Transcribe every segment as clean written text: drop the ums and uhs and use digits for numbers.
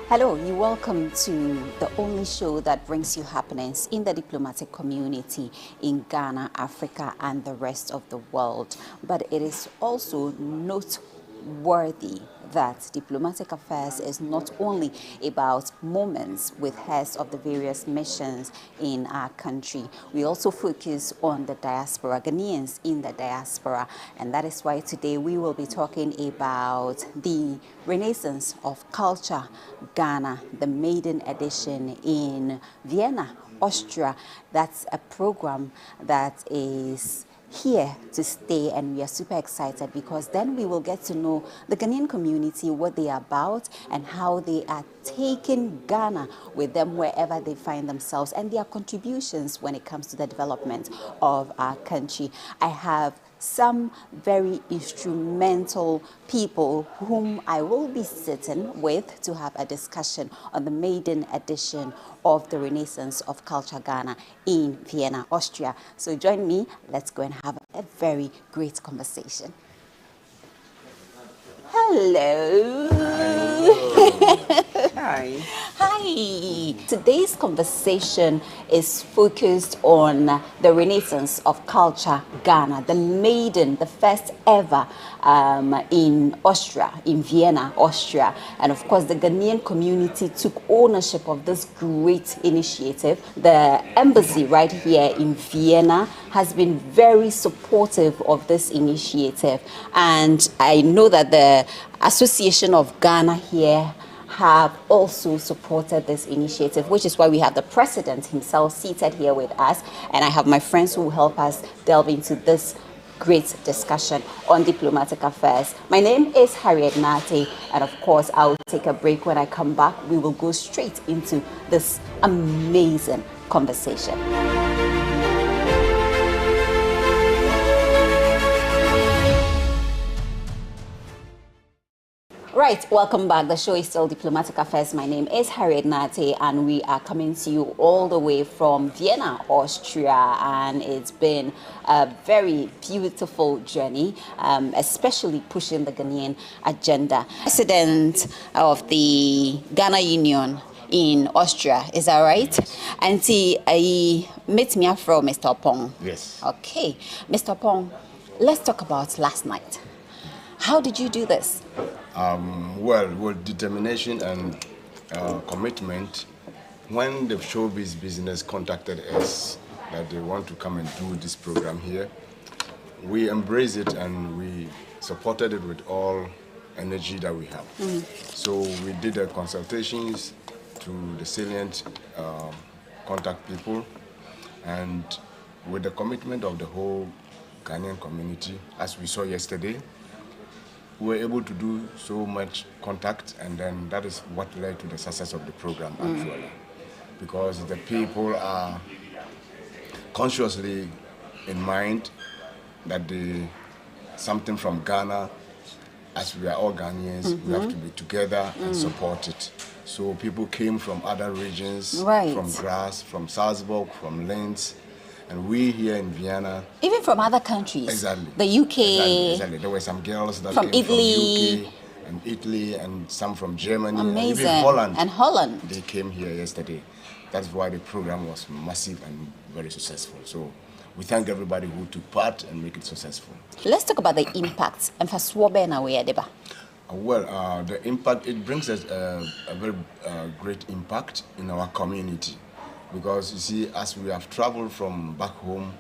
Hello, you're welcome to the only show that brings you happenings in the diplomatic community in Ghana, Africa, and the rest of the world. But it is also noteworthy that diplomatic affairs is not only about moments with heads of the various missions in our country. We also focus on the diaspora, Ghanaians in the diaspora, and that is why today we will be talking about the Renaissance of Culture Ghana, the maiden edition in Vienna, Austria. That's a program that is here to stay, and we are super excited because then we will get to know the Ghanaian community, what they are about and how they are taking Ghana with them wherever they find themselves, and their contributions when it comes to the development of our country. I have some very instrumental people whom I will be sitting with to have a discussion on the maiden edition of the Renaissance of Culture Ghana in Vienna, Austria. So join me, let's go and have a very great conversation. Hello. Hi. Hi. Today's conversation is focused on the Renaissance of Culture Ghana, the maiden, the first ever in Austria, in Vienna, Austria. And of course, the Ghanaian community took ownership of this great initiative. The embassy right here in Vienna has been very supportive of this initiative. And I know that the Association of Ghana here have also supported this initiative, which is why we have the president himself seated here with us, and I have my friends who will help us delve into this great discussion on diplomatic affairs. My name is Harriet Nartey, and of course I will take a break. When I come back, we will go straight into this amazing conversation. Right, welcome back. The show is still Diplomatic Affairs. My name is Harriet Nartey, and we are coming to you all the way from Vienna, Austria, and it's been a very beautiful journey, especially pushing the Ghanaian agenda. President of the Ghana Union in Austria, is that right? And I met me from Mr. Pong. Yes. Okay, Mr. Pong, let's talk about last night. How did you do this? Well, with determination and commitment, when the showbiz business contacted us that they want to come and do this program here, we embraced it and we supported it with all energy that we have. So we did the consultations to the salient contact people, and with the commitment of the whole Ghanaian community, as we saw yesterday, we were able to do so much contact, and then that is what led to the success of the program actually. Because the people are consciously in mind that something from Ghana, as we are all Ghanaians, we have to be together and support it. So people came from other regions, from Graz, from Salzburg, from Linz, and we here in Vienna. Even from other countries. Exactly. The UK. Exactly. There were some girls that from came Italy. from UK and Italy, and some from Germany. Amazing. And even Holland. And Holland. They came here yesterday. That's why the program was massive and very successful. So we thank everybody who took part and make it successful. Let's talk about the impact. And for Swabena, where deba. Well, the impact, it brings us a very great impact in our community. Because you see, as we have traveled from back home,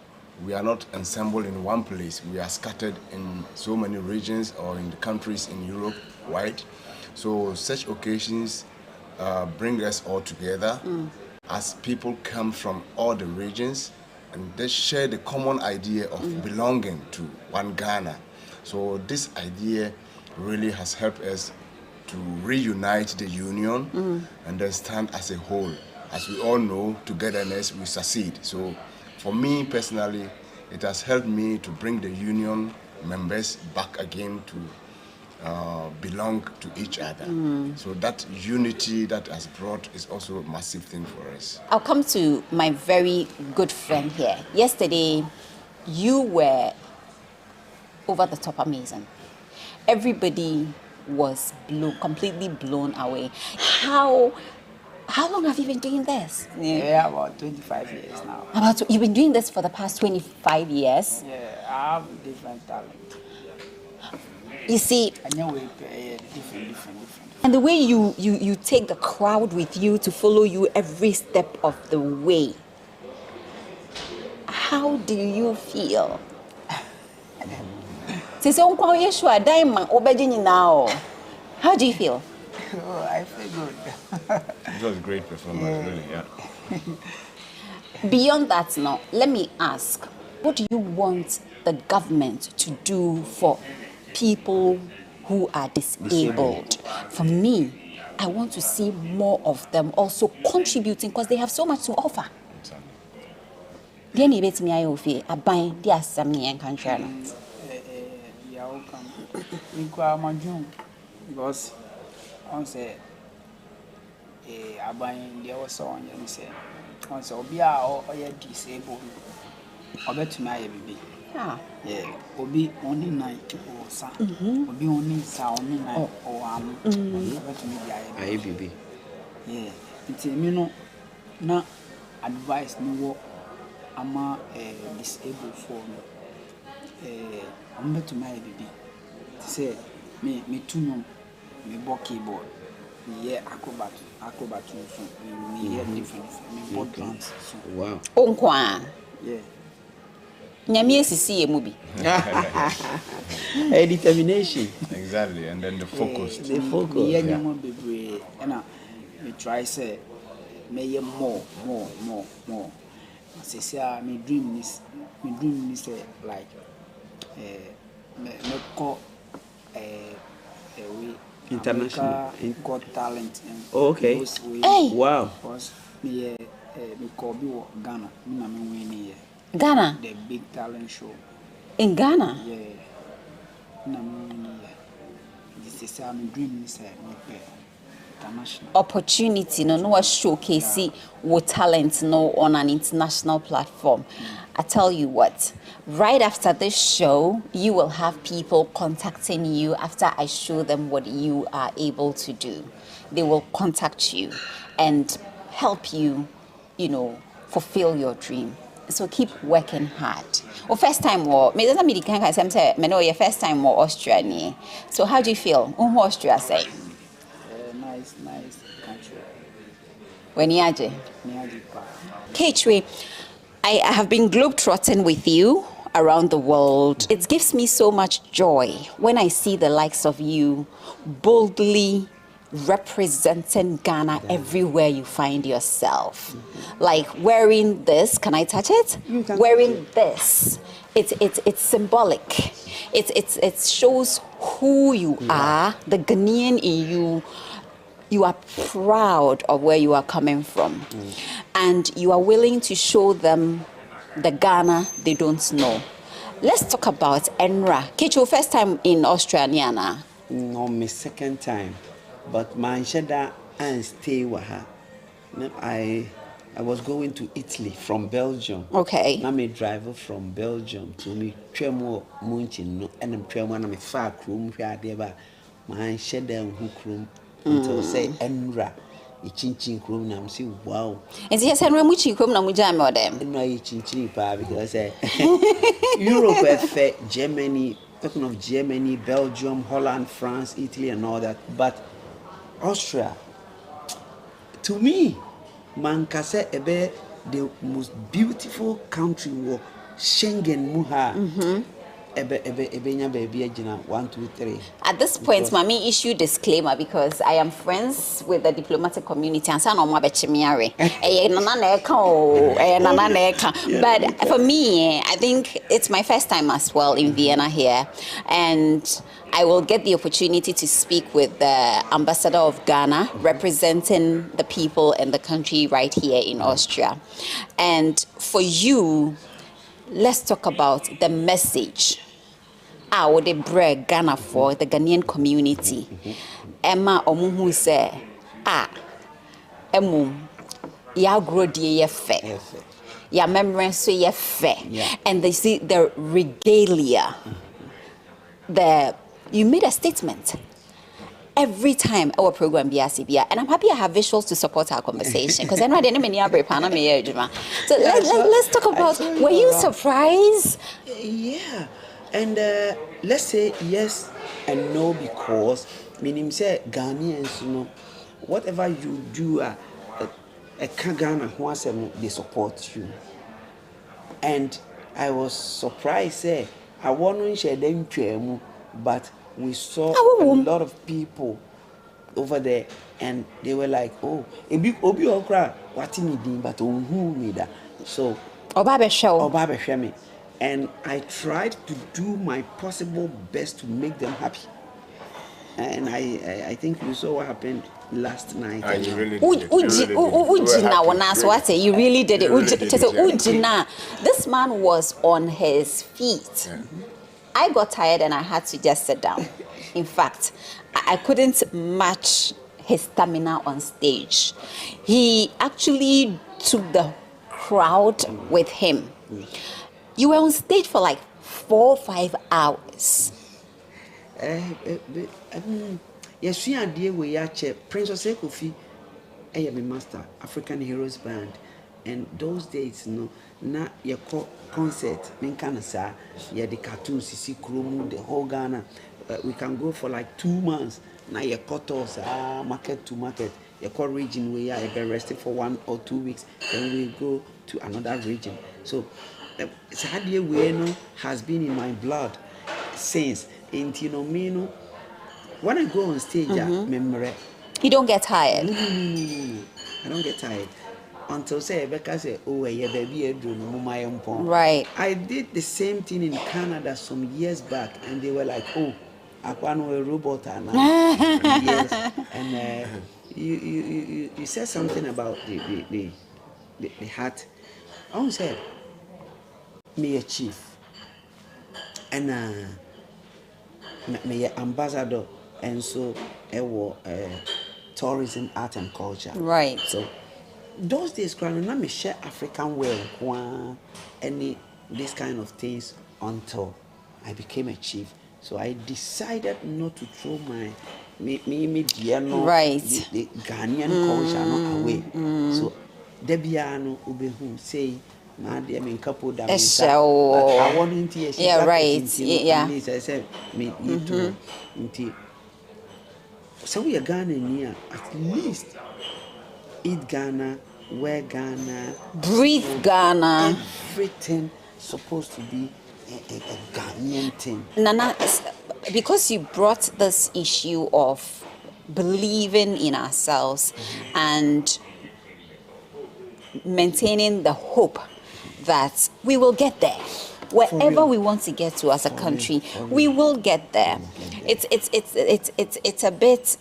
we are not assembled in one place. We are scattered in so many regions or in the countries in Europe wide. So such occasions bring us all together as people come from all the regions, and they share the common idea of belonging to one Ghana. So this idea really has helped us to reunite the union and then stand as a whole. As we all know, togetherness we succeed. So for me personally, it has helped me to bring the union members back again to belong to each other. So that unity that has brought is also a massive thing for us. I'll come to my very good friend here. Yesterday, you were over the top amazing. Everybody was completely blown away. How long have you been doing this? Yeah, about 25 years now. You've been doing this for the past 25 years? Yeah, I have different talent. You see, Anyway, different. and the way you take the crowd with you to follow you every step of the way. How do you feel? How do you feel? Oh, I feel good. It was a great performance, really, yeah. Beyond that now, let me ask, what do you want the government to do for people who are disabled? For me, I want to see more of them also contributing because they have so much to offer. Because on say aban there was on you say on say obi a o disabled obetumi aye bibi yeah obi only night or sa obi only sa only night or am obetumi aye bibi yeah it's me no na advice no wo ama disabled for obetumi aye bibi say me tunum me bo keyboard me hear acrobat so me hear different me board drums so wow onkwa yeah nyame esisi emubi a determination Exactly, and then the focus. The focus yeah nyamo bebre and me try say me hear more say me dream is like me call we international got talent and okay hey wow because me call be Ghana me na me win here Ghana the big talent show in Ghana yeah na me win here this is my dream is me international opportunity no showcase what talent no on an international platform. I tell you what, right after this show, you will have people contacting you after I show them what you are able to do. They will contact you and help you, fulfill your dream. So keep working hard. Well, first time me doesn't mean me know your first time more Austria. So how do you feel? Austria say? nice country. When Kechwe, I have been globetrotting with you around the world. It gives me so much joy when I see the likes of you boldly representing Ghana everywhere you find yourself. Like wearing this, can I touch it? Wearing this. It's symbolic. It shows who you are, the Ghanaian in you. You are proud of where you are coming from. And you are willing to show them the Ghana they don't know. Let's talk about Enra. Kicho, first time in Austria, no, my second time. But my shada and stay with her. I was going to Italy from Belgium. Okay. I'm a driver from Belgium to me tremo munchin and I'm tremo and I'm a far room where they were my shada who room. Until say Enra, a chin room, I'm saying wow. And yes, Enra Muchi come na mujam or them. No, chin because Europe, Germany, talking of Germany, Belgium, Holland, France, Italy, and all that. But Austria, to me, Mankase ebe the most beautiful country was Schengen Muha. Ebe baby 1, 2, 3. At this point, Mami issue disclaimer because I am friends with the diplomatic community and but for me, I think it's my first time as well in Vienna here, and I will get the opportunity to speak with the ambassador of Ghana representing the people in the country right here in Austria. And for you, let's talk about the message. What they bring Ghana for the Ghanaian community. Emma omuhu say, ya grow die fe. Ya memory so ye fe. And they see the regalia. You made a statement every time our program BRCBR, and I'm happy I have visuals to support our conversation because I'm not any many So let's talk about, were you surprised? Yeah, and let's say yes and no, because meaning say Ghanaians, you know, whatever you do, Ghana they support you. And I was surprised, I want to share them, but we saw a lot of people over there, and they were like, oh, obi okra, what me din, but who me that. So Obabe show me, and I tried to do my possible best to make them happy. And I think you saw what happened last night. You really did. You really did it. This man was on his feet. Yeah. I got tired and I had to just sit down. In fact, I couldn't match his stamina on stage. He actually took the crowd with him. You were on stage for like 4 or 5 hours. Yes, we are dear we are Princess Kofi, I am a master, African Heroes Band. And those days, no, na your concert, Minkanasa, yeah, the cartoons, Sisi Krumu, the whole Ghana. We can go for like 2 months. Now your quarters, market to market. Your core region we are rested for 1 or 2 weeks. Then we go to another region. So, Sadia Weno has been in my blood since. In Tinomino, when I go on stage, memory. You don't get tired. No. I don't get tired until say Rebecca say, "Oh, yeah, baby, right." I did the same thing in Canada some years back, and they were like, "Oh, I want a robot now." Yes, and you said something about the hat. I said, "Me a chief," and me ambassador, and so tourism, art and culture. Right. So those days, me share African way, any this kind of things until I became a chief. So I decided not to throw my the Ghanaian culture not away. So Debiano Ubehu say. I couple that I want to yeah, right. Yeah. I said, me too. So we are Ghanaian, at least eat Ghana, wear Ghana, breathe Ghana. Everything supposed to be a Ghanaian thing. Nana, because you brought this issue of believing in ourselves and maintaining the hope that we will get there. Wherever we want to get to as a country, we will get there. It's a bit,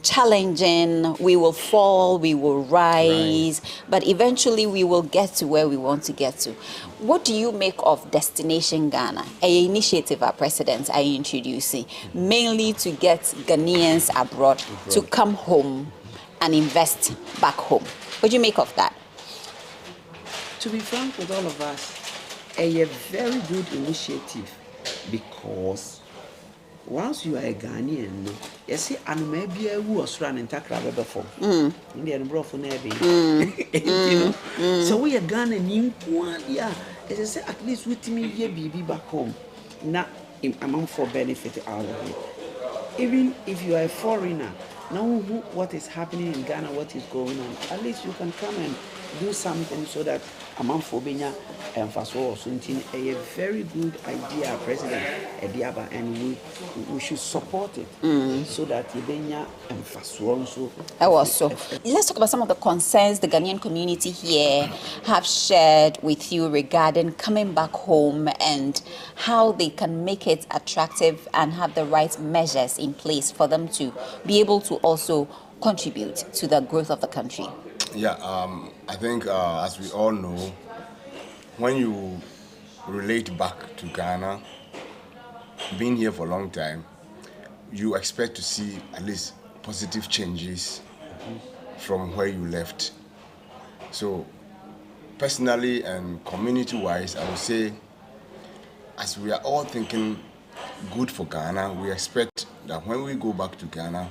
challenging. We will fall, we will rise, but eventually we will get to where we want to get to. What do you make of Destination Ghana, an initiative our president are introducing, mainly to get Ghanaians abroad to come home and invest back home? What do you make of that? To be frank with all of us, a very good initiative, because once you are a Ghanaian, you see, and maybe I was running Takraba before. Indian broth for So we are Ghanaian, yeah. As I say, at least with me here, baby back home. Not amount for benefit out of it. Even if you are a foreigner, now what is happening in Ghana, what is going on, at least you can come and do something so that amount for Benya and Faso or something. A very good idea, President Ediaba, and we should support it so that Benya and Faso also. Let's talk about some of the concerns the Ghanaian community here have shared with you regarding coming back home and how they can make it attractive and have the right measures in place for them to be able to also contribute to the growth of the country. Yeah, I think as we all know, when you relate back to Ghana, being here for a long time, you expect to see at least positive changes from where you left. So personally and community-wise, I would say, as we are all thinking good for Ghana, we expect that when we go back to Ghana,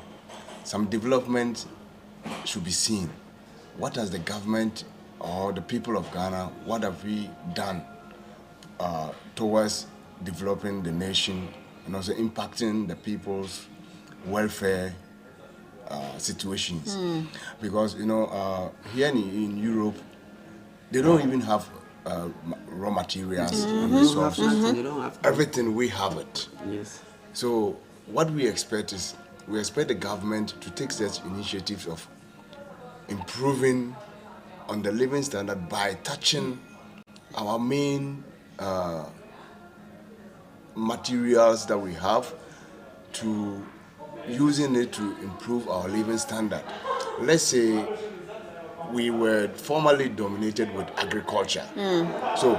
some development should be seen. What has the government or the people of Ghana, what have we done towards developing the nation and also impacting the people's welfare situations? Because, you know, here in Europe, they don't even have raw materials and resources. They don't have Everything, we have it. Yes. So what we expect is, we expect the government to take such initiatives of improving on the living standard by touching our main materials that we have, to using it to improve our living standard. Let's say we were formerly dominated with agriculture. So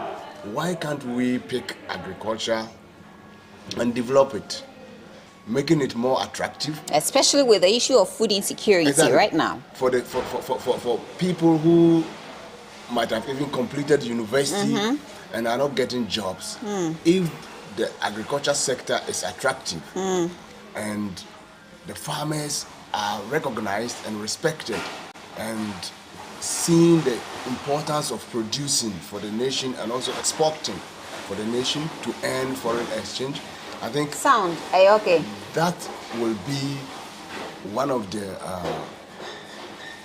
why can't we pick agriculture and develop it, making it more attractive? Especially with the issue of food insecurity right now. For people who might have even completed university and are not getting jobs. If the agriculture sector is attractive and the farmers are recognized and respected and seeing the importance of producing for the nation and also exporting for the nation to earn foreign exchange, I think okay. that will be one of the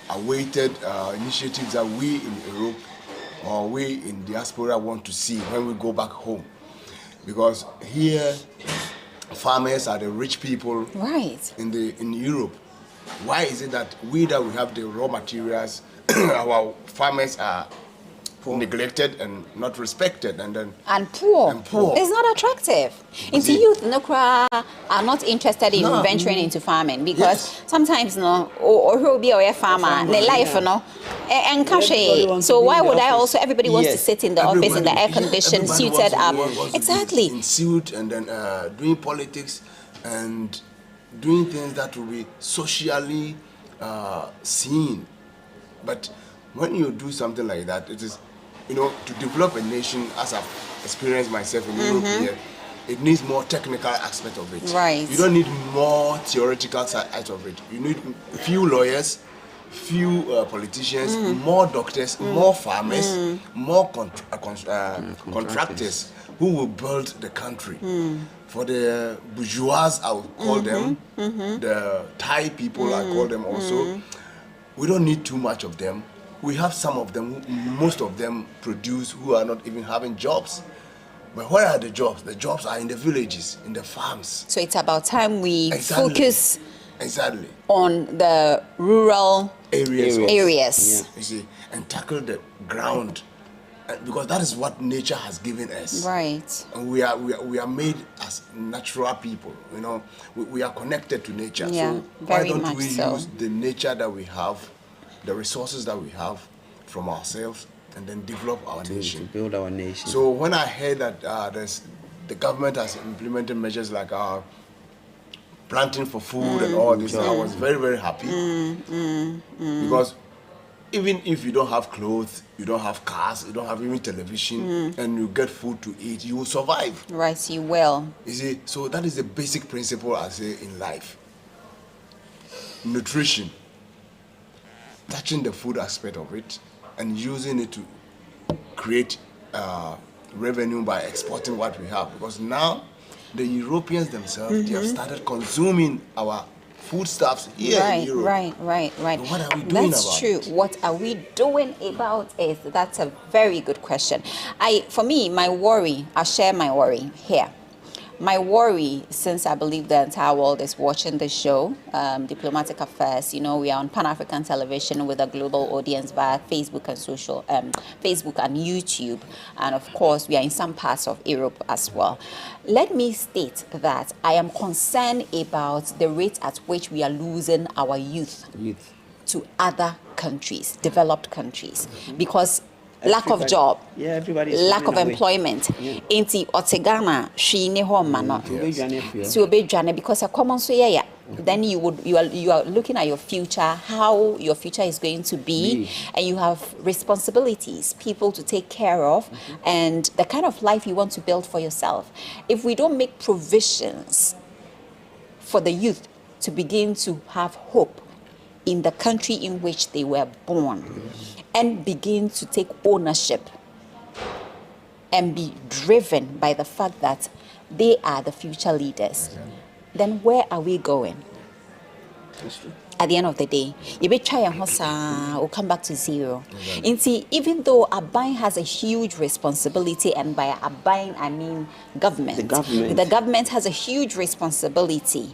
awaited initiatives that we in Europe or we in Diaspora want to see when we go back home. Because here, farmers are the rich people in Europe. Why is it that we have the raw materials, our farmers are neglected and not respected, and poor. It's not attractive. Into youth, are not interested in venturing into farming because sometimes or who will be a farmer, their life, and cash. So why would I also? Everybody wants to sit in the office in the air conditioned, suited up. Exactly. In suit and then doing politics and doing things that will be socially seen. But when you do something like that, it is, to develop a nation, as I've experienced myself in Europe here, it needs more technical aspect of it. Right. You don't need more theoretical side of it. You need few lawyers, few politicians, more doctors, more farmers, more contractors who will build the country. For the bourgeois, I would call them, the Thai people, I call them also. We don't need too much of them. We have some of them, most of them produce, who are not even having jobs. But where are the jobs? The jobs are in the villages, in the farms. So it's about time we focus on the rural areas. Yeah. You see, and tackle the ground, because that is what nature has given us. Right. And we are made as natural people. We are connected to nature. Yeah, so very why don't much we so. use the nature that we have, the resources that we have from ourselves, and then develop our nation. To build our nation. So when I heard that the government has implemented measures like planting for food and all this, I was very, very happy. Because even if you don't have clothes, you don't have cars, you don't have even television, and you get food to eat, you will survive. Right, you will. You see, so that is the basic principle, I say, in life. Nutrition. Touching the food aspect of it and using it to create revenue by exporting what we have. Because now the Europeans themselves, they have started consuming our foodstuffs here in Europe. Right. But what are we doing That's about true. it? What are we doing about it? That's a very good question. For me, my worry, I'll share my worry here. My worry, since I believe the entire world is watching the show, Diplomatic Affairs, we are on Pan-African television with a global audience via Facebook and Facebook and YouTube. And of course, we are in some parts of Europe as well. Let me state that I am concerned about the rate at which we are losing our youth. To other countries, developed countries, because lack of job, lack of employment. Inti Otegana, she ne homano. So be jane because a common so then you are looking at your future, how your future is going to be, and you have responsibilities, people to take care of, and the kind of life you want to build for yourself. If we don't make provisions for the youth to begin to have hope in the country in which they were born and begin to take ownership and be driven by the fact that they are the future leaders, then where are we going? At the end of the day, you be try and we'll come back to zero. And see, even though Abain has a huge responsibility, and by Abain I mean government. The government has a huge responsibility.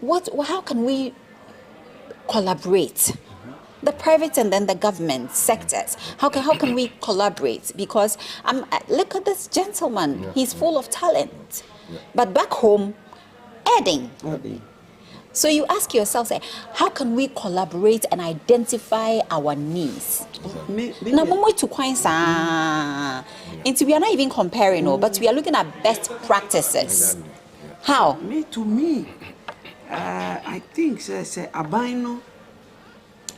How can we collaborate? The private and then the government sectors. How can we collaborate? Because look at this gentleman. He's full of talent. But back home, adding. So you ask yourself, say, how can we collaborate and identify our needs? Now, we are not even comparing, but we are looking at best practices. How? To me, I think, say, Abaino,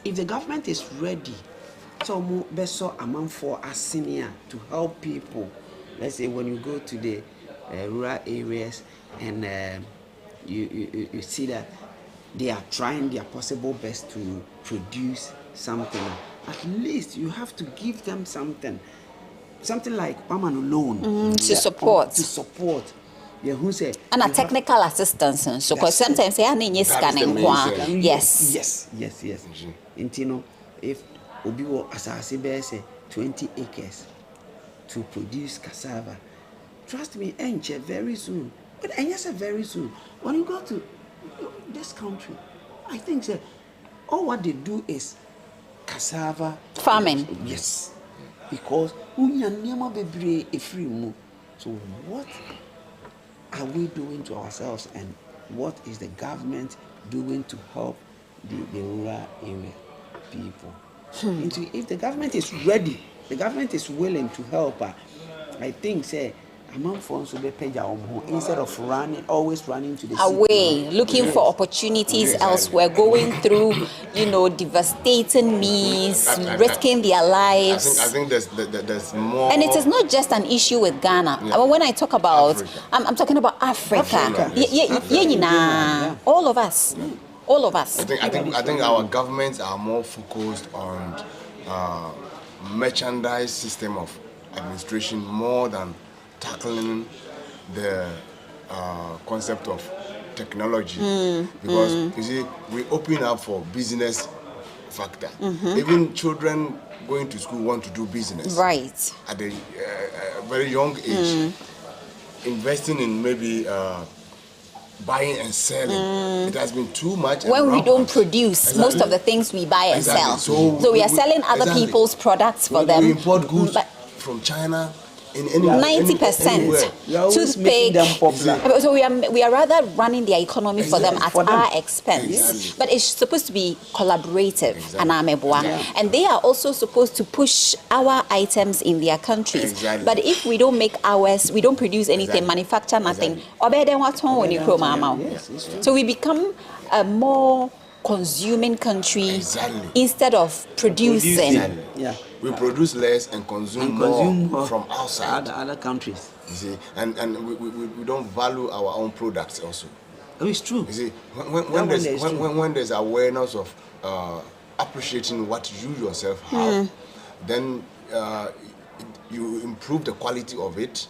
if the government is ready, so beso amount for a senior to help people. Let's say when you go to the rural areas and you see that they are trying their possible best to produce something. At least you have to give them something like loan to support. Yeah, who say and a technical assistance. So because sometimes they are scanning. Yes. You know, if Obiwo Asasi say 20 acres to produce cassava, trust me, enche very soon. But I say very soon. When you go to this country, I think that all what they do is cassava farming. Yes, because so what are we doing to ourselves, and what is the government doing to help the rural area people? If the government is ready, the government is willing to help, I think say instead of always running to the away, looking for opportunities elsewhere, going through, devastating means, risking their lives. I think there's more. And it is not just an issue with Ghana. I mean, when I talk about, I'm talking about Africa. All of us. All of us. I think our governments are more focused on merchandise system of administration more than tackling the concept of technology, because you see, we open up for business factor. Even children going to school want to do business right at a very young age. Investing in maybe buying and selling, it has been too much. When we don't produce most of the things we buy and sell, so we are selling other people's products for them. We import goods from China. In 90% toothpick. So we are rather running their economy for them at our expense. But it's supposed to be collaborative, and they are also supposed to push our items in their countries. But if we don't make ours, we don't produce anything, manufacture nothing. So we become a more consuming country instead of producing. We produce less and consume more from outside other countries. You see, and we don't value our own products also. Oh, it's true. You see, when there's awareness of appreciating what you yourself have, then you improve the quality of it.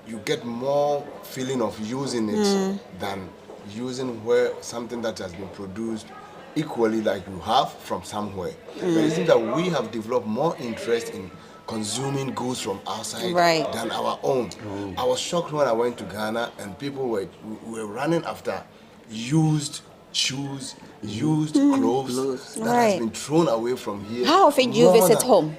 You get more feeling of using it than using something that has been produced equally like you have from somewhere. But it seems that we have developed more interest in consuming goods from outside than our own. I was shocked when I went to Ghana and people were running after used shoes, used clothes that has been thrown away from here. How often do you visit home?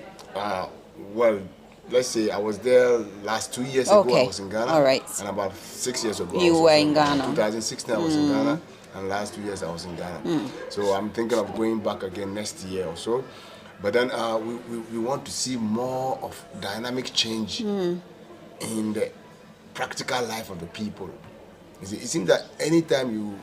Well, let's say I was there last 2 years ago. I was in Ghana. All right. And about 6 years ago, you were in Ghana. 2016, I was in Ghana. And last 2 years I was in Ghana. So I'm thinking of going back again next year or so. But then we want to see more of dynamic change in the practical life of the people. You see, it seems that anytime you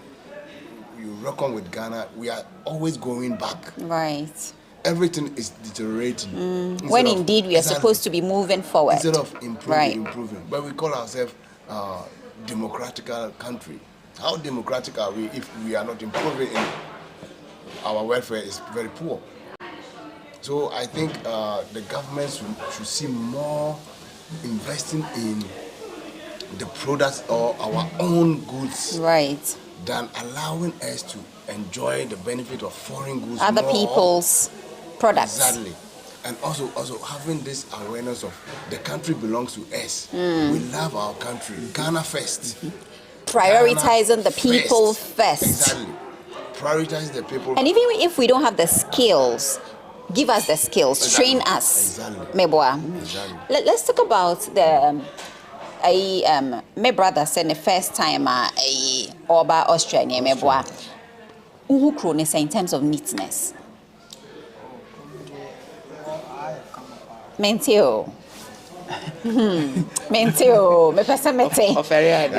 reckon with Ghana, we are always going back. Right. Everything is deteriorating. When indeed we are supposed to be moving forward. Instead of improving. But we call ourselves a democratical country. How democratic are we if we are not improving in our welfare is very poor? So I think the government should see more investing in the products or our own goods, right, than allowing us to enjoy the benefit of foreign goods, other more. people's products. Exactly. And also having this awareness of the country belongs to us. We love our country. Ghana first. Prioritizing the people first. Exactly. Prioritize the people. And even if we don't have the skills, give us the skills, Exactly. train us. Exactly. Meboa. Exactly. Let's talk about the my brother said the first time Oba Austria near Meboa. Who chronis in terms of neatness? Mentio. Mentio, me pesa mete.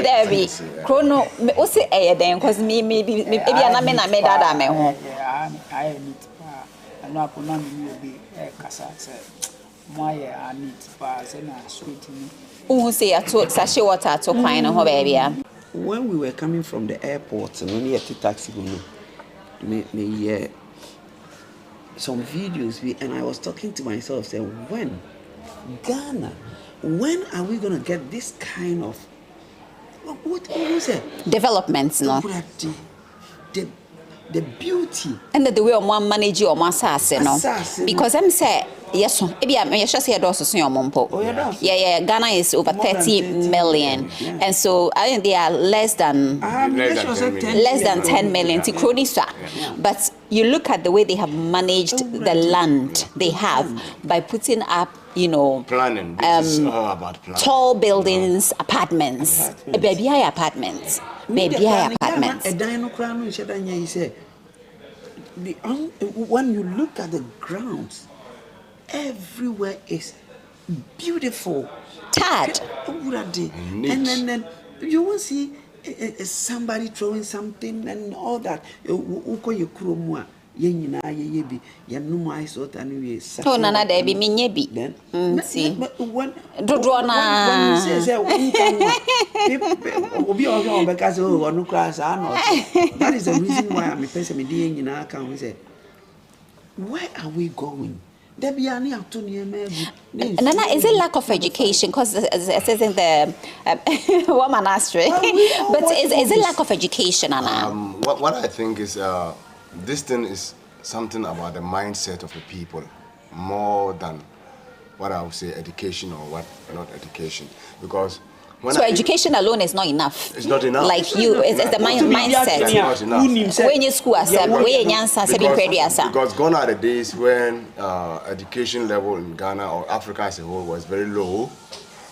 There be chrono me o se then cause me maybe ana me na me dada me ho. I need and no put on me be kasa say my need pa say na sweet me. Who say ato sachet water to kwan no ho baby. When we were coming from the airport and when we had to taxi go me some videos and I was talking to myself saying, when Ghana, when are we gonna get this kind of what was it? Developments, no? The beauty and the way one manage your assassin, no? Because I'm say yes, maybe just here does so yeah, Ghana is over 30 million, and so I think they are less than 10 million to Kronisa. But you look at the way they have managed the land they have by putting up, planning. This is all about planning. Tall buildings, apartments. Baby apartments. When you look at the grounds, everywhere is beautiful. Tad. And then you will see somebody throwing something and all that. Oh, Nana, there be minyebi. Then, see. When that is the reason why I'm a person in our account. Where are we going? Nana, is it lack of education? Because it says in the woman Austria. But is it lack of education, Nana? What I think is this thing is something about the mindset of the people more than what I would say education or what not education. Because education alone is not enough. It's not enough. Like it's the mindset. It's not enough. When you school because gone are the days when education level in Ghana or Africa as a whole was very low.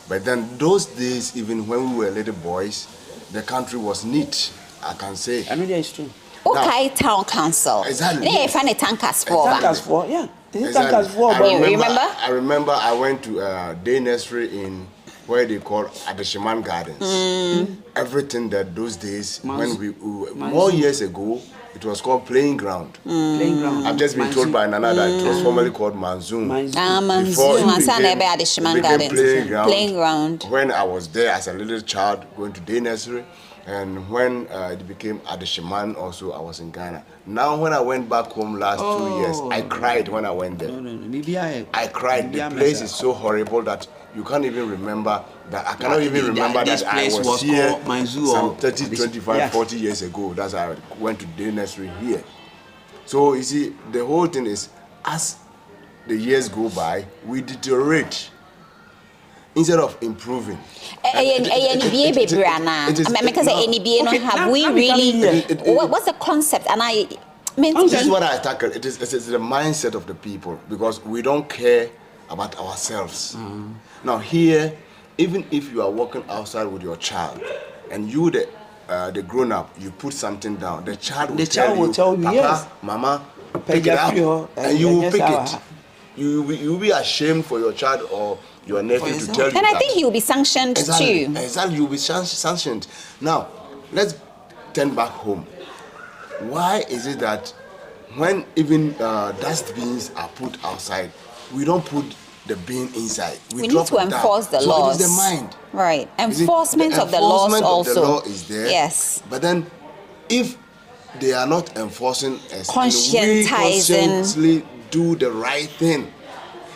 But then those days, even when we were little boys, the country was neat, I can say. I know that is true. Okay, town council. Exactly. They find a tankers for. Tankers for, yeah. Exactly. I remember I went to day nursery in where they call Adeshiman Gardens. Everything that those days, when we more years ago, it was called playing ground. Playing ground. I've just been told by Nana that it was formerly called Manzoom. Before it became playing ground. When I was there as a little child going to day nursery, and when it became Adeshiman also, I was in Ghana. Now when I went back home last 2 years, I cried when I went there. I cried. The place is so horrible that you can't even remember that. I cannot even remember that I was here some 30, 25, 40 years ago. That's how I went to day nursery here. So you see, the whole thing is, as the years go by, we deteriorate instead of improving. Have we really? What's the concept? And this is what I tackle. It is the mindset of the people, because we don't care about ourselves. Now here, even if you are walking outside with your child, and you the grown up, you put something down, the child will tell you, Papa, yes, Mama, pick it up, and you will pick it. You will be ashamed for your child or your nephew to tell you. And I think he will be sanctioned too. Exactly, you will be sanctioned. Now, let's turn back home. Why is it that when even dustbins are put outside, we don't put the being inside. We need to enforce the laws. So it is the mind. Right. Enforcement of the laws also. The law is there. Yes. But then, if they are not enforcing, conscientizing, do the right thing.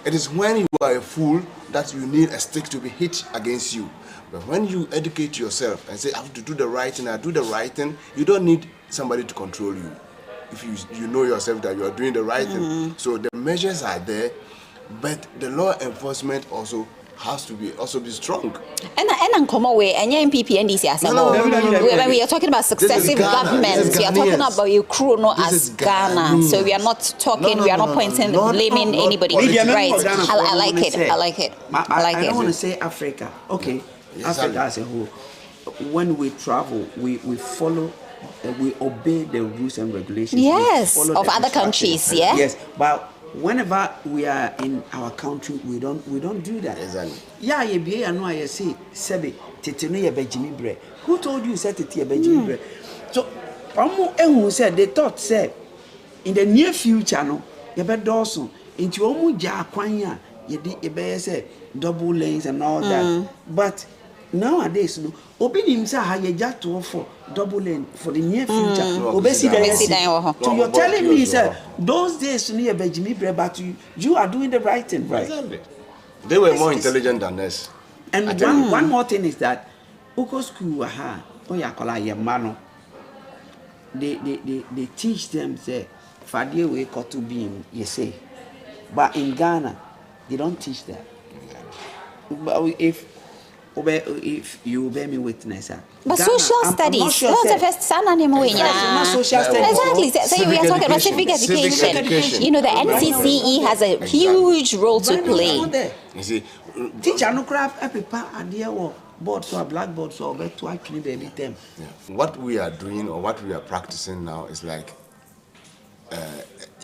It is when you are a fool that you need a stick to be hit against you. But when you educate yourself and say, I have to do the right thing, I do the right thing, you don't need somebody to control you. If you know yourself that you are doing the right thing. So the measures are there, but the law enforcement also has to be strong. And come away and MPP and DC as when we are talking about successive governments, we are talking about you crew as Ghana. So we are not talking, we are not pointing, blaming anybody. Right. I like it. I don't want to say Africa. Okay. Yes, Africa as a whole. When we travel, we follow, we obey the rules and regulations. Yes, of other countries. Yeah. Yes, but whenever we are in our country, we don't do that. Exactly. Yeah, I know I say sebe teteno ye bejimi bre. Who told you said tete ye bejimi bre? So omo ehun said they thought said in the near future no ye be doso into omo ja kwan a ye di ye be say double lanes and all that. But nowadays no obi nim say ha ye ja to for double lane for the near future. Obesi there. So you're telling me sir those days no ye bejimi bre, but you are doing the right thing, right? Exactly. They were more intelligent than us. And one more thing is that Uko school they teach them say Fadie we got to be you say. But in Ghana they don't teach that. But if you bear me witness, but Ghana, social studies, that's the first son animal. Social studies. Exactly. So we are talking about civic education. You know, the NCCE has a huge role to play. You see, teacher no craft paper idea or board so a blackboard so bet to actually baby them. What we are doing or what we are practicing now is like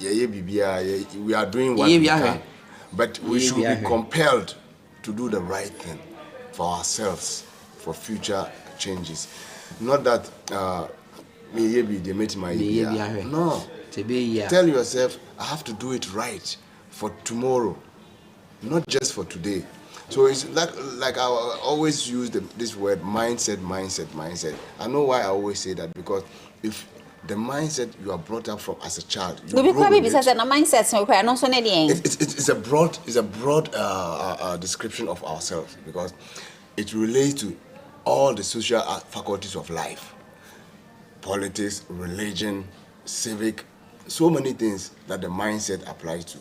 we are doing what we can, but we should be compelled to do the right thing for ourselves, for future changes. Not that they made my idea. No. Tell yourself, I have to do it right for tomorrow, not just for today. So it's like I always use this word mindset. I know why I always say that, because if the mindset you are brought up from as a child, it's a broad description of ourselves, because it relates to all the social faculties of life: politics, religion, civic, so many things that the mindset applies to.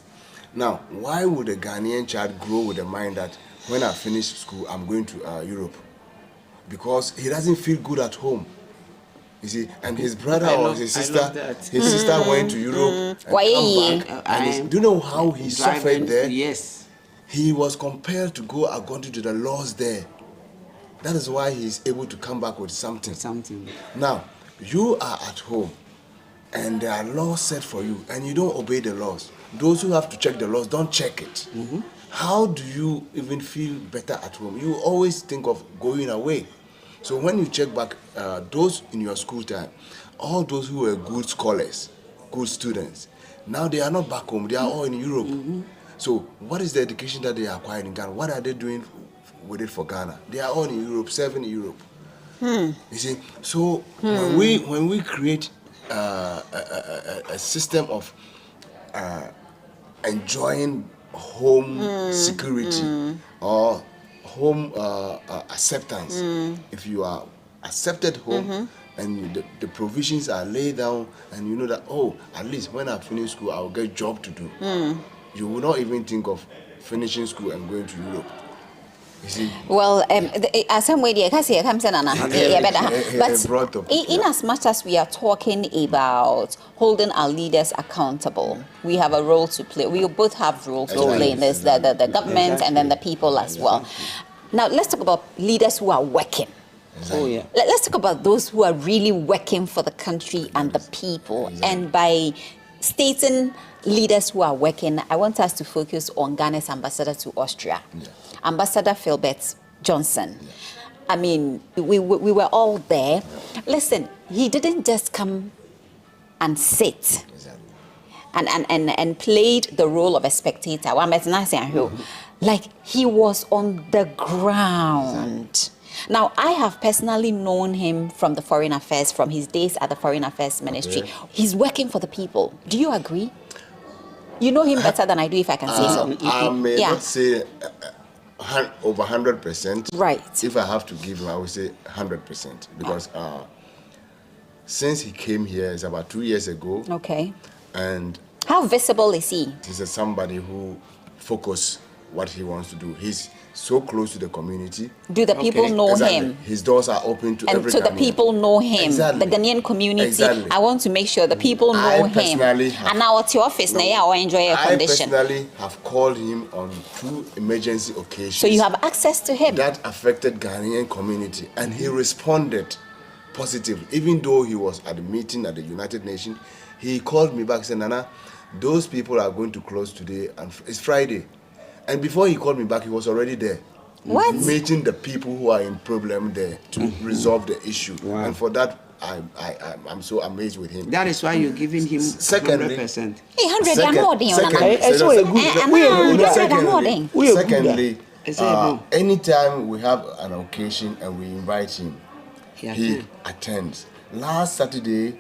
Now, why would a Ghanaian child grow with a mind that when I finish school, I'm going to Europe? Because he doesn't feel good at home. You see, and his brother or his sister went to Europe and come back. And do you know how he suffered there? Yes. He was compelled to go according to the laws there. That is why he is able to come back with something. Now, you are at home, and there are laws set for you, and you don't obey the laws. Those who have to check the laws don't check it. How do you even feel better at home? You always think of going away. So when you check back, those in your school time, all those who were good scholars, good students, now they are not back home. They are all in Europe. So what is the education that they acquired in Ghana? What are they doing with it for Ghana? They are all in Europe, serving Europe. You see, so when we create a system of enjoying home security or home acceptance, if you are accepted home and the provisions are laid down, and you know that, oh, at least when I finish school I will get a job to do, you will not even think of finishing school and going to Europe. Well, some way but in as much as we are talking about holding our leaders accountable, we have a role to play. We both have roles to play in this, the government and then the people as well. Now let's talk about leaders who are working. Let's talk about those who are really working for the country and the people. And by stating leaders who are working, I want us to focus on Ghana's ambassador to Austria, Ambassador Philbert Johnson. I mean, we were all there. Listen, he didn't just come and sit. and played the role of a spectator. Like he was on the ground. Now, I have personally known him from the Foreign Affairs, from his days at the Foreign Affairs Ministry. Okay. He's working for the people. Do you agree? You know him better than I do, if I can say so. I may not say over 100%. Right. If I have to give him, I would say 100%. Because since he came here, it's about 2 years ago. Okay. And how visible is he? He's somebody who focuses what he wants to do. He's so close to the community. Do the people know him? His doors are open to every so the Ghanaian. People know him. Exactly. The Ghanaian community. Exactly. I want to make sure the people know him. And now at your office, now I enjoy a condition. I personally have called him on 2 emergency occasions. So you have access to him. That affected Ghanaian community, and he responded positively. Even though he was at the meeting at the United Nations, he called me back and said, Nana, those people are going to close today, and it's Friday. And before he called me back, he was already there. What? Meeting the people who are in problem there to resolve the issue. Wow. And for that, I'm so amazed with him. That is why you're giving him 100%. Secondly, anytime we have an occasion and we invite him, he attends. Last Saturday,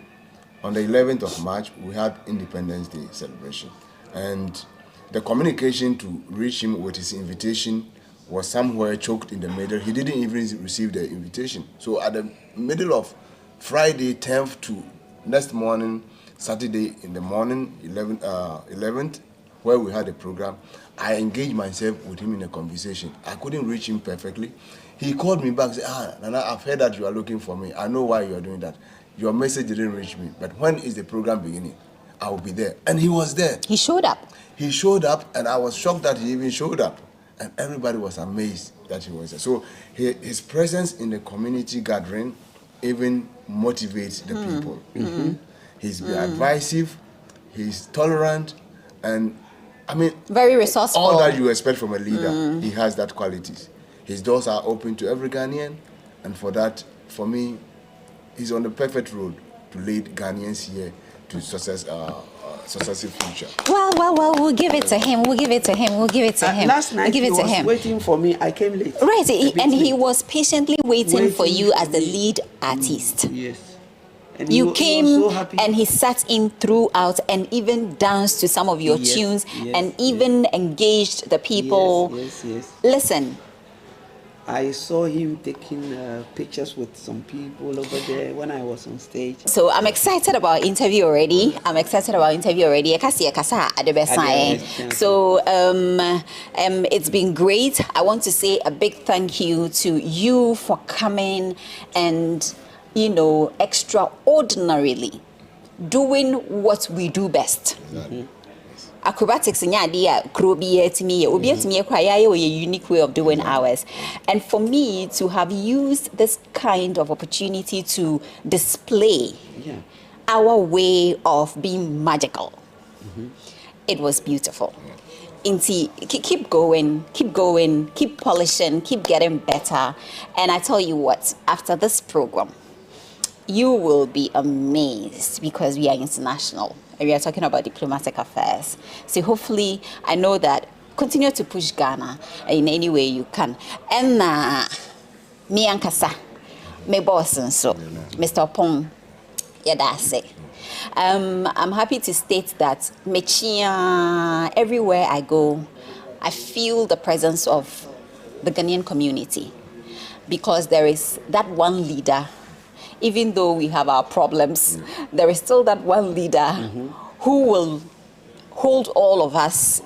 on the 11th of March, we had Independence Day celebration. And the communication to reach him with his invitation was somewhere choked in the middle. He didn't even receive the invitation. So at the middle of Friday, 10th to next morning, Saturday in the morning, 11th, where we had a program, I engaged myself with him in a conversation. I couldn't reach him perfectly. He called me back and said, Nana, I've heard that you are looking for me. I know why you are doing that. Your message didn't reach me. But when is the program beginning? I will be there. And he was there. He showed up. He showed up, and I was shocked that he even showed up. And everybody was amazed that he was there. So his presence in the community gathering even motivates the people. Mm-hmm. He's advisive, he's tolerant, and I mean, very resourceful. All that you expect from a leader, he has that qualities. His doors are open to every Ghanaian, and for that, for me, he's on the perfect road to lead Ghanaians here to successive future. Well, we'll give it to him. Last night he was waiting for me. I came late. Right, he was patiently waiting for you as the lead artist. Yes. And you came so happy. And he sat in throughout and even danced to some of your tunes and even engaged the people. Yes. Listen. I saw him taking pictures with some people over there when I was on stage. So I'm excited about interview already. So it's been great. I want to say a big thank you to you for coming and, extraordinarily doing what we do best. Mm-hmm. Acrobatics in Yadia, a unique way of doing ours. And for me to have used this kind of opportunity to display our way of being magical, it was beautiful. Keep going, keep polishing, keep getting better. And I tell you what, after this program, you will be amazed because we are international. And we are talking about diplomatic affairs. So hopefully, I know that continue to push Ghana in any way you can. And me and Kasa, my boss and so, Mr. Pong, that's it. I'm happy to state that everywhere I go, I feel the presence of the Ghanaian community because there is that one leader. Even though we have our problems, there is still that one leader who will hold all of us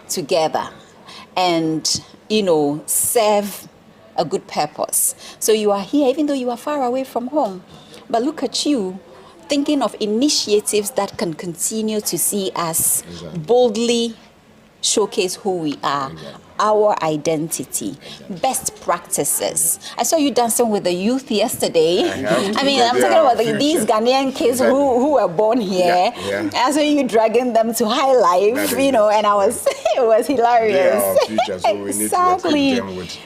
together and, serve a good purpose. So you are here, even though you are far away from home. But look at you, thinking of initiatives that can continue to see us boldly showcase who we are. Our identity, best practices. I saw you dancing with the youth yesterday. I'm talking about these Ghanaian kids who were born here. I saw you dragging them to high life, and it was hilarious. They are our future, so we need to equip them with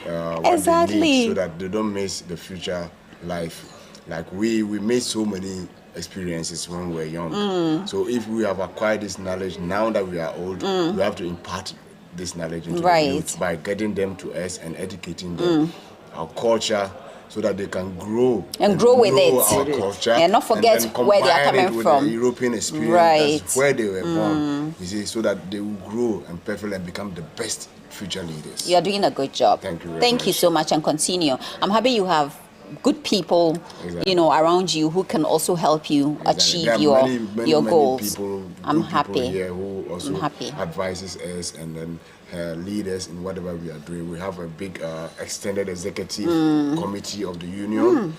what they need so that they don't miss the future life. Like we made so many experiences when we were young. So if we have acquired this knowledge now that we are old, we have to impart this knowledge into the youth by getting them to us and educating them our culture, so that they can grow and grow with our it, culture, and not forget where they are coming from. The European experience, that's where they were born. You see, so that they will grow and perfect and become the best future leaders. You are doing a good job. Thank you. Thank you so much, and continue. I'm happy you have good people, around you who can also help you achieve your goals. I'm happy. Here who also advises us and then lead us in whatever we are doing. We have a big extended executive committee of the union.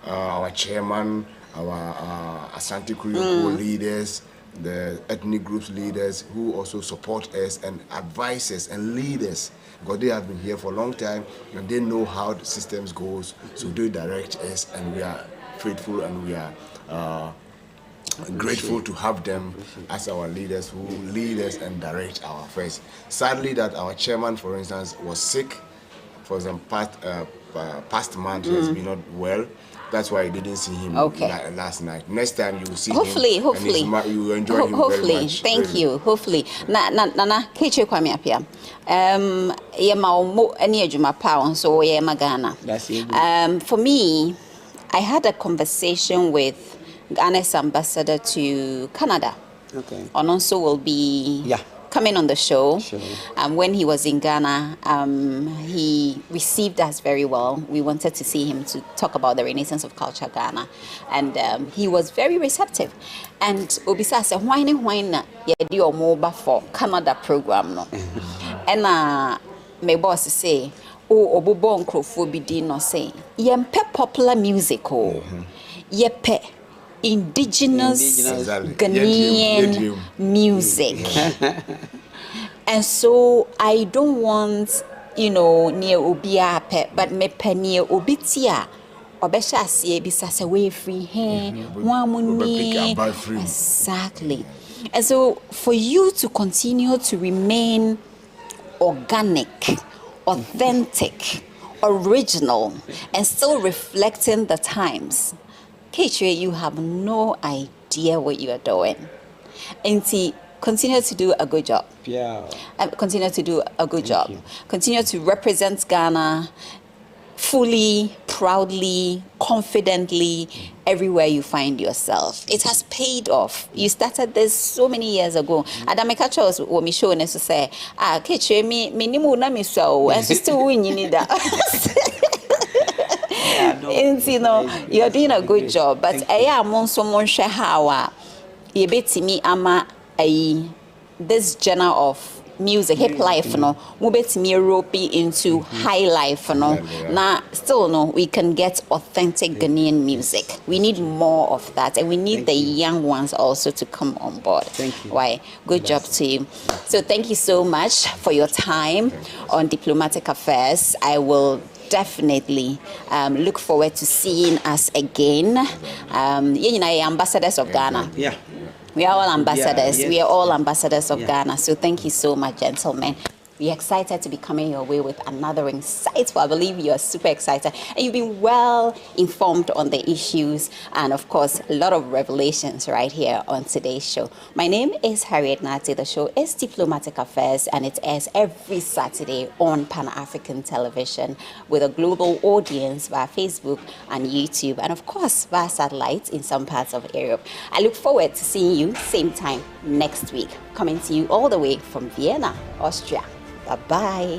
Our chairman, our Asante Kuyoko leaders, the ethnic groups leaders who also support us and advise us and lead us, because they have been here for a long time and they know how the systems goes, so they direct us, and we are faithful and we are grateful to have them as our leaders who lead us and direct our affairs. Sadly, that our chairman, for instance, was sick for some past month. He has been not well. That's why I didn't see him last night. Next time you will see him. Hopefully. You will enjoy him very much. Thank you. Hopefully. Nana, keche kwa mi apia. Yema omo eni ejuma pa so yema Ghana. For me, I had a conversation with Ghana's ambassador to Canada. Okay. Ononso will be coming on the show. Sure. When he was in Ghana, he received us very well. We wanted to see him to talk about the renaissance of culture Ghana. And he was very receptive. And Obisa said, why na yedi omoba for Canada program no? And my boss say, oh, obobo nkrofo bi di no say, yempe popular music yepe indigenous Ghanaian music. And so I don't want, near Obia pet, but me near Obitia. Obesha see bisa way free exactly. And so for you to continue to remain organic, authentic, original, and still reflecting the times, Keche, you have no idea what you are doing. And see, continue to do a good job. Yeah. Continue to do a good job. Continue to represent Ghana fully, proudly, confidently, everywhere you find yourself. It has paid off. You started this so many years ago. Adameka chose what me show and to say, Keche, me nimu na me so, and still win you need that. And you're doing a good job, but I am on someone share how you bet me ama this genre of music, hip life, no, we bet me rope into high life, no. Now, still, no, we can get authentic Ghanaian music. We need more of that, and we need the young ones also to come on board. Thank you. Why? Good job to you. So, thank you so much for your time on Diplomatic Affairs. I will definitely look forward to seeing us again. Ambassadors of Ghana. Yeah. We are all ambassadors. Yes. We are all ambassadors of Ghana. So thank you so much, gentlemen. We're excited to be coming your way with another insightful. I believe you're super excited. And you've been well informed on the issues and, of course, a lot of revelations right here on today's show. My name is Harriet Nartey. The show is Diplomatic Affairs, and it airs every Saturday on Pan-African television with a global audience via Facebook and YouTube, and, of course, via satellite in some parts of Europe. I look forward to seeing you same time next week. Coming to you all the way from Vienna, Austria. Bye-bye.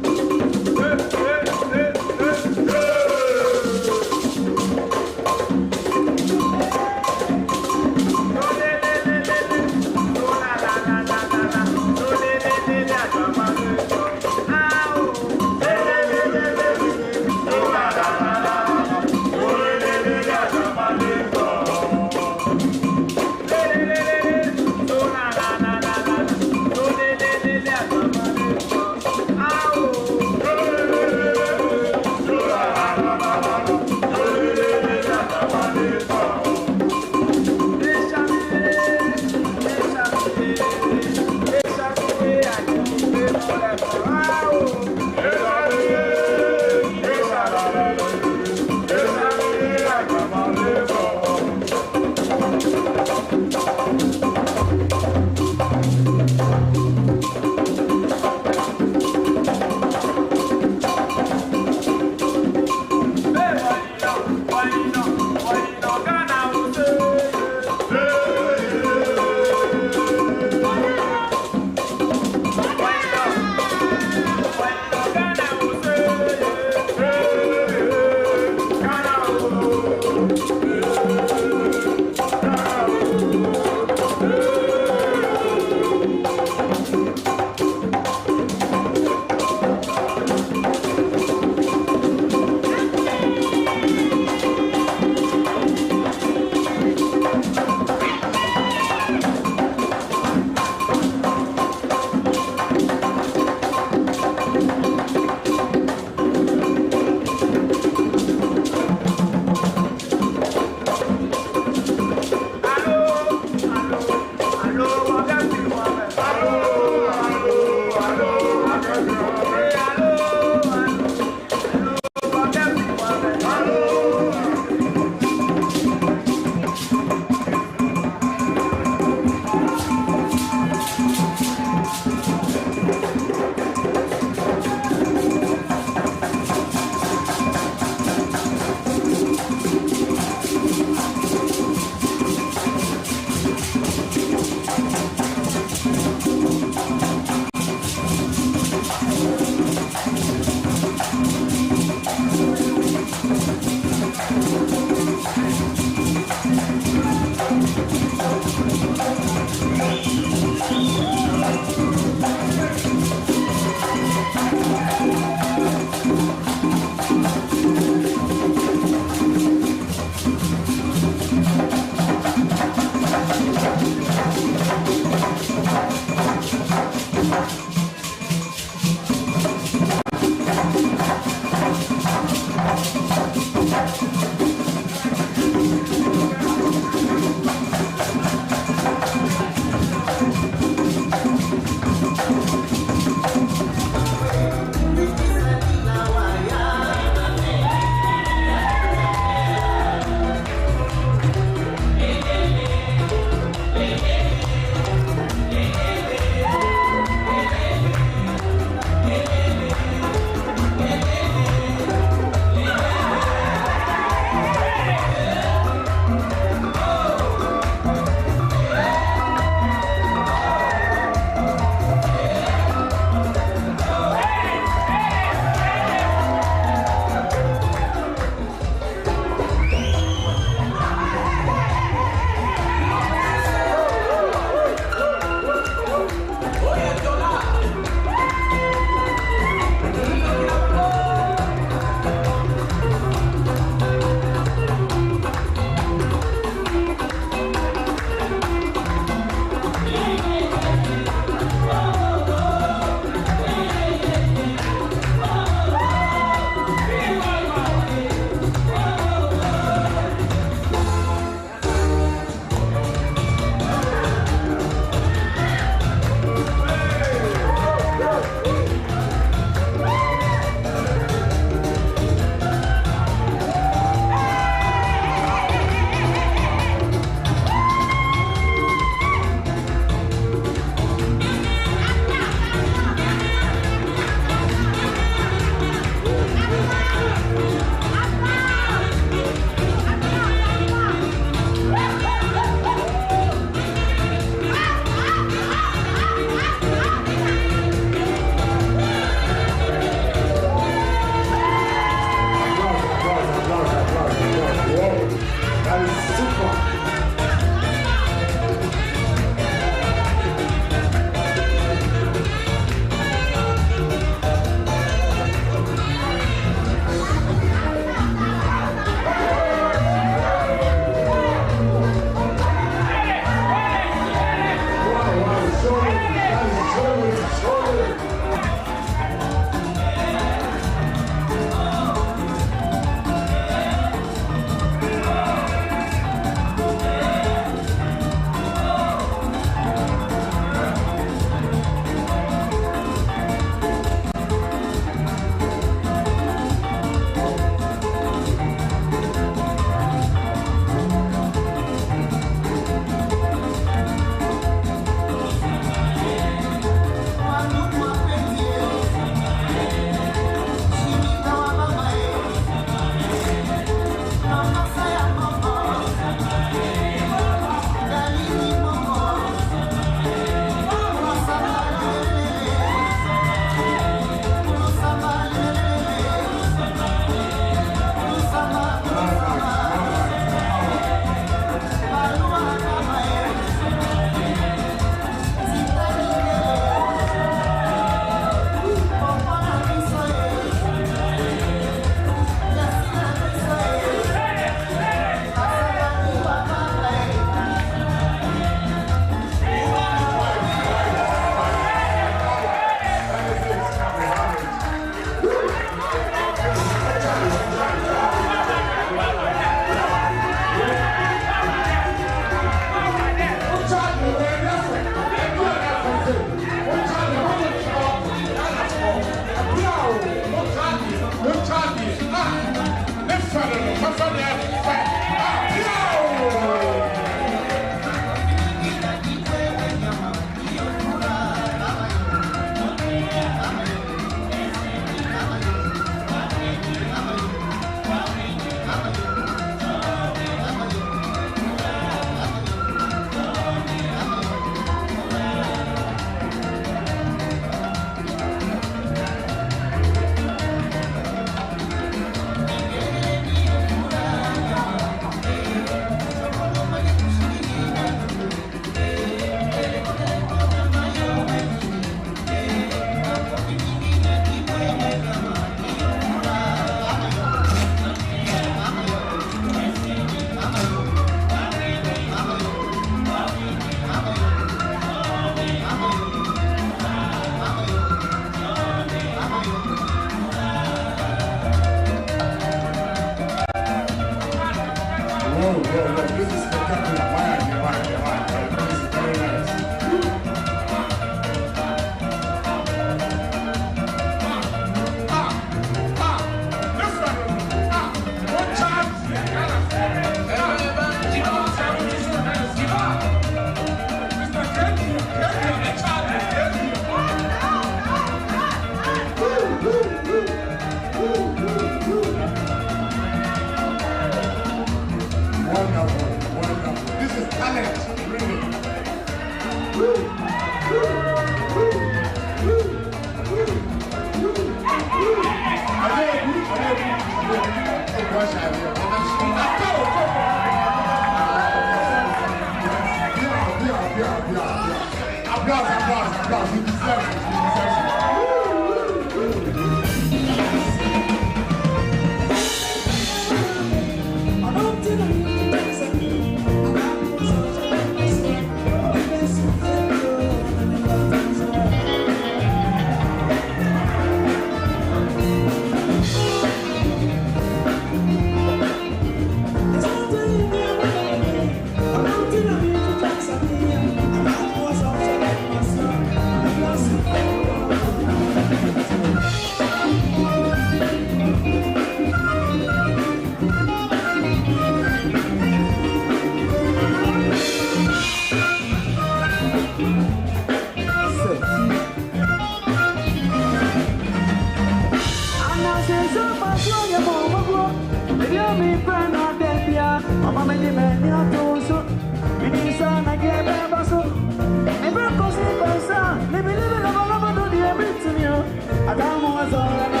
Adamu was all